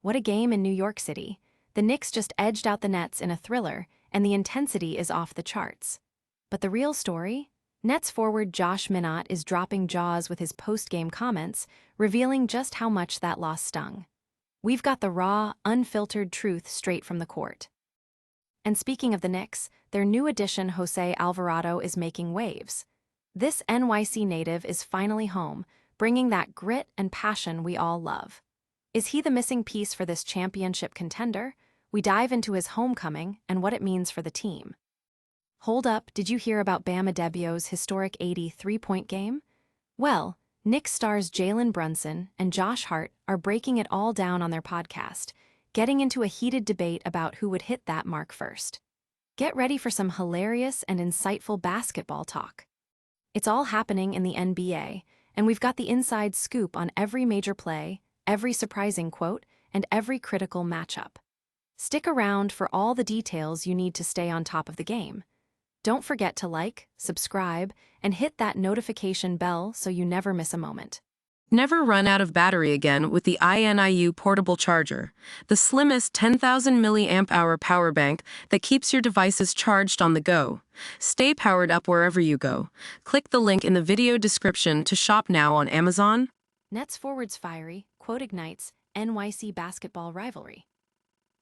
What a game in New York City. The Knicks just edged out the Nets in a thriller, and the intensity is off the charts. But the real story? Nets forward Josh Minott is dropping jaws with his post-game comments, revealing just how much that loss stung. We've got the raw, unfiltered truth straight from the court. And speaking of the Knicks, their new addition Jose Alvarado is making waves. This NYC native is finally home, bringing that grit and passion we all love. Is he the missing piece for this championship contender? We dive into his homecoming and what it means for the team. Hold up, did you hear about Bam Adebayo's historic 83-point game? Well, Knicks stars Jalen Brunson and Josh Hart are breaking it all down on their podcast, getting into a heated debate about who would hit that mark first. Get ready for some hilarious and insightful basketball talk. It's all happening in the NBA, and we've got the inside scoop on every major play, every surprising quote, and every critical matchup. Stick around for all the details you need to stay on top of the game. Don't forget to like, subscribe, and hit that notification bell so you never miss a moment. Never run out of battery again with the INIU portable charger, the slimmest 10,000 mAh power bank that keeps your devices charged on the go. Stay powered up wherever you go. Click the link in the video description to shop now on Amazon. Nets forwards fiery, quote ignites, NYC basketball rivalry.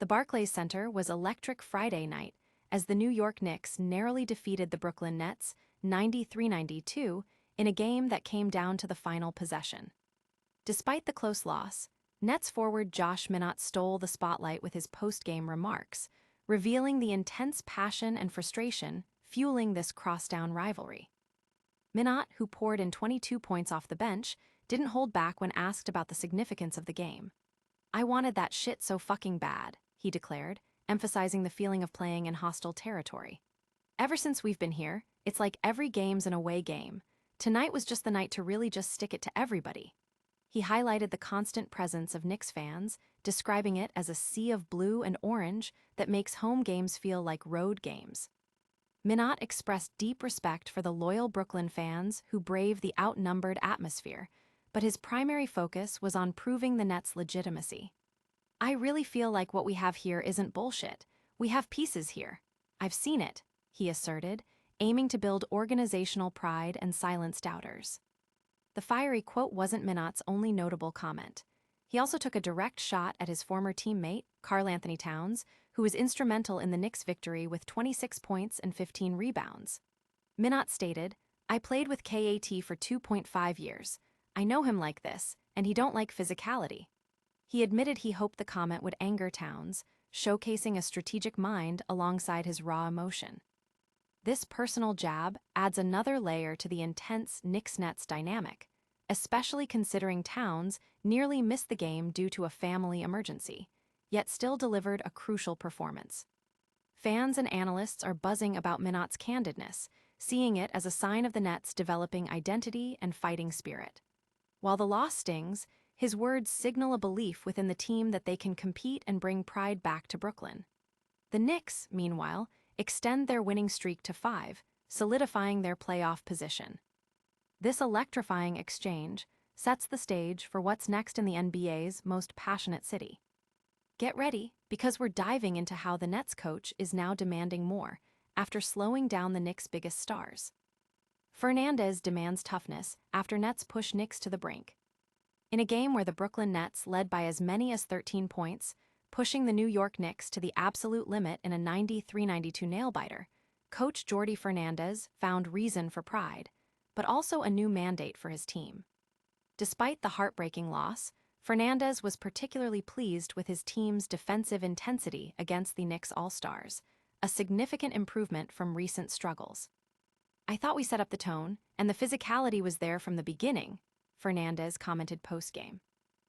The Barclays Center was electric Friday night as the New York Knicks narrowly defeated the Brooklyn Nets 93-92 in a game that came down to the final possession. Despite the close loss, Nets forward Josh Minott stole the spotlight with his post-game remarks, revealing the intense passion and frustration fueling this crosstown rivalry. Minott, who poured in 22 points off the bench, didn't hold back when asked about the significance of the game. "I wanted that shit so fucking bad," he declared, emphasizing the feeling of playing in hostile territory. "Ever since we've been here, it's like every game's an away game. Tonight was just the night to really just stick it to everybody." He highlighted the constant presence of Knicks fans, describing it as a sea of blue and orange that makes home games feel like road games. Minott expressed deep respect for the loyal Brooklyn fans who brave the outnumbered atmosphere, but his primary focus was on proving the Nets' legitimacy. "I really feel like what we have here isn't bullshit. We have pieces here. I've seen it," he asserted, aiming to build organizational pride and silence doubters. The fiery quote wasn't Minott's only notable comment. He also took a direct shot at his former teammate, Karl-Anthony Towns, who was instrumental in the Knicks' victory with 26 points and 15 rebounds. Minott stated, "I played with KAT for 2.5 years. I know him like this, and he don't like physicality." He admitted he hoped the comment would anger Towns, showcasing a strategic mind alongside his raw emotion. This personal jab adds another layer to the intense Knicks-Nets dynamic, especially considering Towns nearly missed the game due to a family emergency, yet still delivered a crucial performance. Fans and analysts are buzzing about Minott's candidness, seeing it as a sign of the Nets' developing identity and fighting spirit. While the loss stings, his words signal a belief within the team that they can compete and bring pride back to Brooklyn. The Knicks, meanwhile, extend their winning streak to 5, solidifying their playoff position. This electrifying exchange sets the stage for what's next in the NBA's most passionate city. Get ready, because we're diving into how the Nets coach is now demanding more after slowing down the Knicks' biggest stars. Fernández demands toughness after Nets push Knicks to the brink. In a game where the Brooklyn Nets led by as many as 13 points, pushing the New York Knicks to the absolute limit in a 93-92 nail-biter, coach Jordi Fernández found reason for pride, but also a new mandate for his team. Despite the heartbreaking loss, Fernández was particularly pleased with his team's defensive intensity against the Knicks All-Stars, a significant improvement from recent struggles. "I thought we set up the tone, and the physicality was there from the beginning," Fernández commented post-game.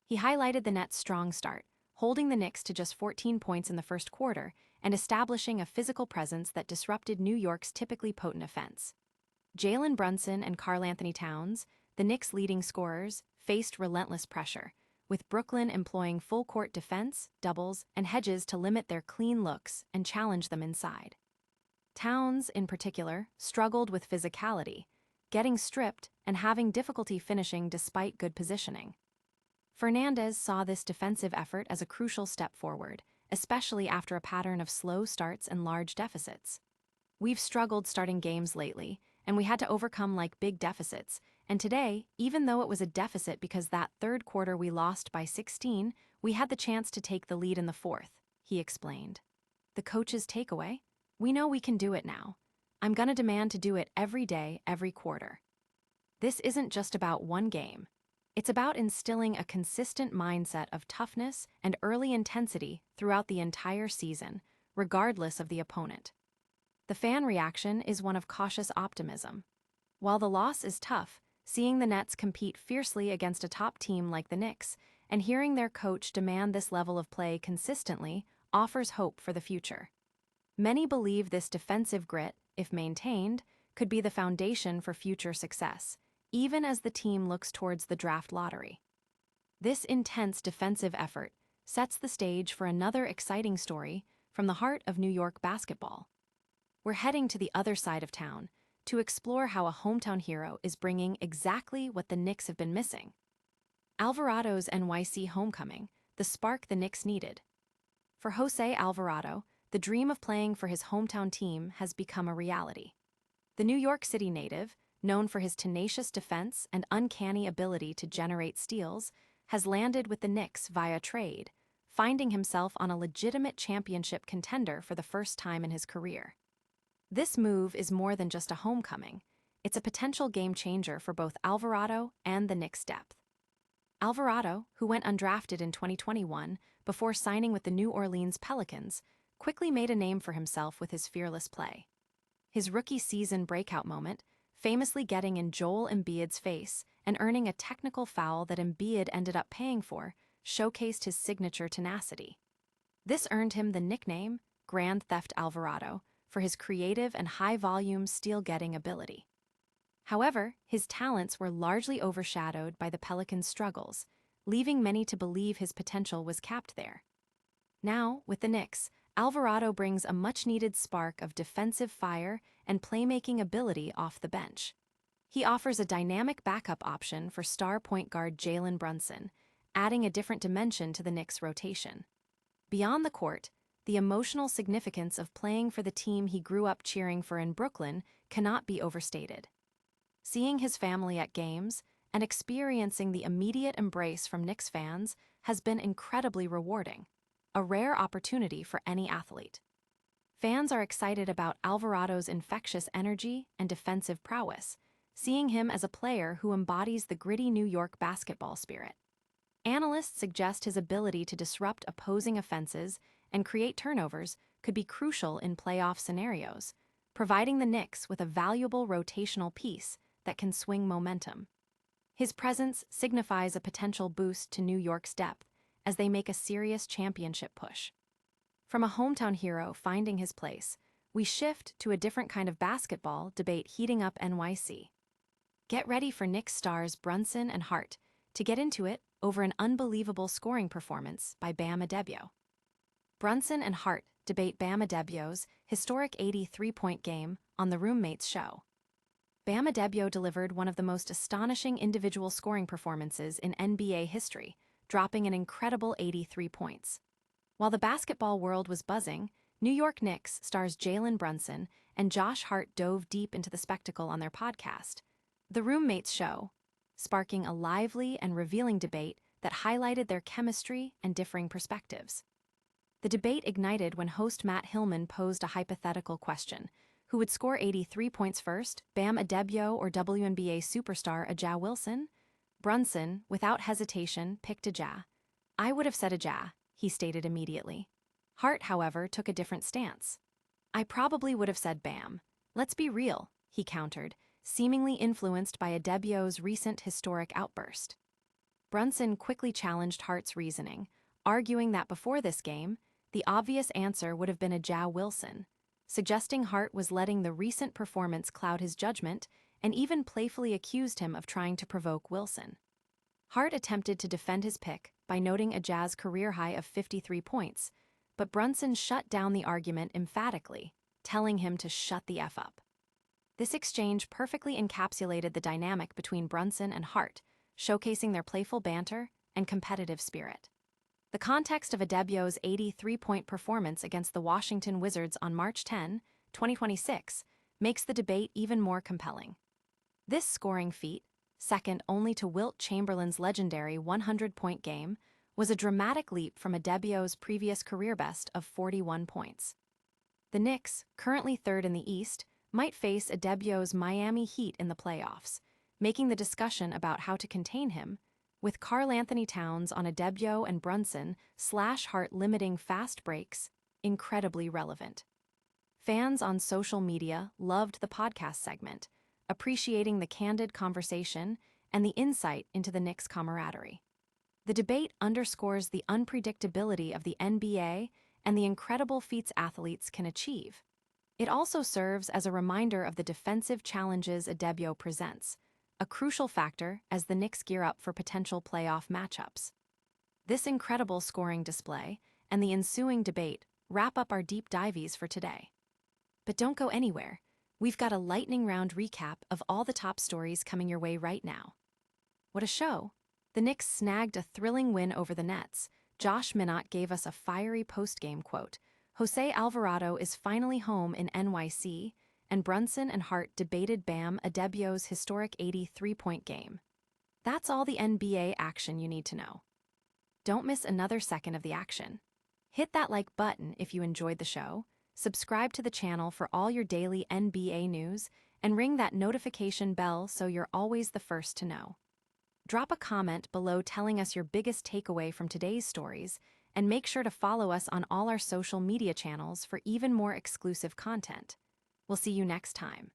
He highlighted the Nets' strong start, holding the Knicks to just 14 points in the first quarter and establishing a physical presence that disrupted New York's typically potent offense. Jalen Brunson and Karl-Anthony Towns, the Knicks' leading scorers, faced relentless pressure, with Brooklyn employing full-court defense, doubles, and hedges to limit their clean looks and challenge them inside. Towns, in particular, struggled with physicality, getting stripped and having difficulty finishing despite good positioning. Fernández saw this defensive effort as a crucial step forward, especially after a pattern of slow starts and large deficits. "We've struggled starting games lately, and we had to overcome big deficits, and today, even though it was a deficit because that third quarter we lost by 16, we had the chance to take the lead in the fourth," he explained. "The coach's takeaway? We know we can do it now. I'm gonna demand to do it every day, every quarter." This isn't just about one game. It's about instilling a consistent mindset of toughness and early intensity throughout the entire season, regardless of the opponent. The fan reaction is one of cautious optimism. While the loss is tough, seeing the Nets compete fiercely against a top team like the Knicks and hearing their coach demand this level of play consistently offers hope for the future. Many believe this defensive grit, if maintained, could be the foundation for future success, even as the team looks towards the draft lottery. This intense defensive effort sets the stage for another exciting story from the heart of New York basketball. We're heading to the other side of town to explore how a hometown hero is bringing exactly what the Knicks have been missing. Alvarado's NYC homecoming, the spark the Knicks needed. For Jose Alvarado, the dream of playing for his hometown team has become a reality. The New York City native, known for his tenacious defense and uncanny ability to generate steals, has landed with the Knicks via trade, finding himself on a legitimate championship contender for the first time in his career. This move is more than just a homecoming. It's a potential game changer for both Alvarado and the Knicks' depth. Alvarado, who went undrafted in 2021 before signing with the New Orleans Pelicans, quickly made a name for himself with his fearless play. His rookie season breakout moment, famously getting in Joel Embiid's face and earning a technical foul that Embiid ended up paying for, showcased his signature tenacity. This earned him the nickname Grand Theft Alvarado for his creative and high-volume steal-getting ability. However, his talents were largely overshadowed by the Pelicans' struggles, leaving many to believe his potential was capped there. Now, with the Knicks, Alvarado brings a much-needed spark of defensive fire and playmaking ability off the bench. He offers a dynamic backup option for star point guard Jalen Brunson, adding a different dimension to the Knicks' rotation. Beyond the court, the emotional significance of playing for the team he grew up cheering for in Brooklyn cannot be overstated. Seeing his family at games and experiencing the immediate embrace from Knicks fans has been incredibly rewarding, a rare opportunity for any athlete. Fans are excited about Alvarado's infectious energy and defensive prowess, seeing him as a player who embodies the gritty New York basketball spirit. Analysts suggest his ability to disrupt opposing offenses and create turnovers could be crucial in playoff scenarios, providing the Knicks with a valuable rotational piece that can swing momentum. His presence signifies a potential boost to New York's depth as they make a serious championship push. From a hometown hero finding his place, we shift to a different kind of basketball debate heating up NYC. Get ready for Knicks stars Brunson and Hart to get into it over an unbelievable scoring performance by Bam Adebayo. Brunson and Hart debate Bam Adebayo's historic 83-point game on the Roommates show. Bam Adebayo delivered one of the most astonishing individual scoring performances in NBA history, dropping an incredible 83 points. While the basketball world was buzzing, New York Knicks stars Jalen Brunson and Josh Hart dove deep into the spectacle on their podcast, The Roommates Show, sparking a lively and revealing debate that highlighted their chemistry and differing perspectives. The debate ignited when host Matt Hillman posed a hypothetical question: who would score 83 points first, Bam Adebayo or WNBA superstar Aja Wilson? Brunson, without hesitation, picked Aja. "I would have said Aja," he stated immediately. Hart, however, took a different stance. "I probably would have said Bam. Let's be real," he countered, seemingly influenced by Adebayo's recent historic outburst. Brunson quickly challenged Hart's reasoning, arguing that before this game, the obvious answer would have been Aja Wilson, suggesting Hart was letting the recent performance cloud his judgment and even playfully accused him of trying to provoke Wilson. Hart attempted to defend his pick by noting Aja's career high of 53 points, but Brunson shut down the argument emphatically, telling him to shut the F up. This exchange perfectly encapsulated the dynamic between Brunson and Hart, showcasing their playful banter and competitive spirit. The context of Adebayo's 83-point performance against the Washington Wizards on March 10, 2026, makes the debate even more compelling. This scoring feat, second only to Wilt Chamberlain's legendary 100-point game, was a dramatic leap from Adebayo's previous career best of 41 points. The Knicks, currently third in the East, might face Adebayo's Miami Heat in the playoffs, making the discussion about how to contain him, with Karl-Anthony Towns on Adebayo and Brunson / Hart limiting fast breaks, incredibly relevant. Fans on social media loved the podcast segment, appreciating the candid conversation and the insight into the Knicks' camaraderie. The debate underscores the unpredictability of the NBA and the incredible feats athletes can achieve. It also serves as a reminder of the defensive challenges Adebayo presents, a crucial factor as the Knicks gear up for potential playoff matchups. This incredible scoring display and the ensuing debate wrap up our deep dives for today. But don't go anywhere. We've got a lightning round recap of all the top stories coming your way right now. What a show! The Knicks snagged a thrilling win over the Nets. Josh Minott gave us a fiery post-game quote. Jose Alvarado is finally home in NYC, and Brunson and Hart debated Bam Adebayo's historic 83-point game. That's all the NBA action you need to know. Don't miss another second of the action. Hit that like button if you enjoyed the show, subscribe to the channel for all your daily NBA news, and ring that notification bell so you're always the first to know. Drop a comment below telling us your biggest takeaway from today's stories, and make sure to follow us on all our social media channels for even more exclusive content. We'll see you next time.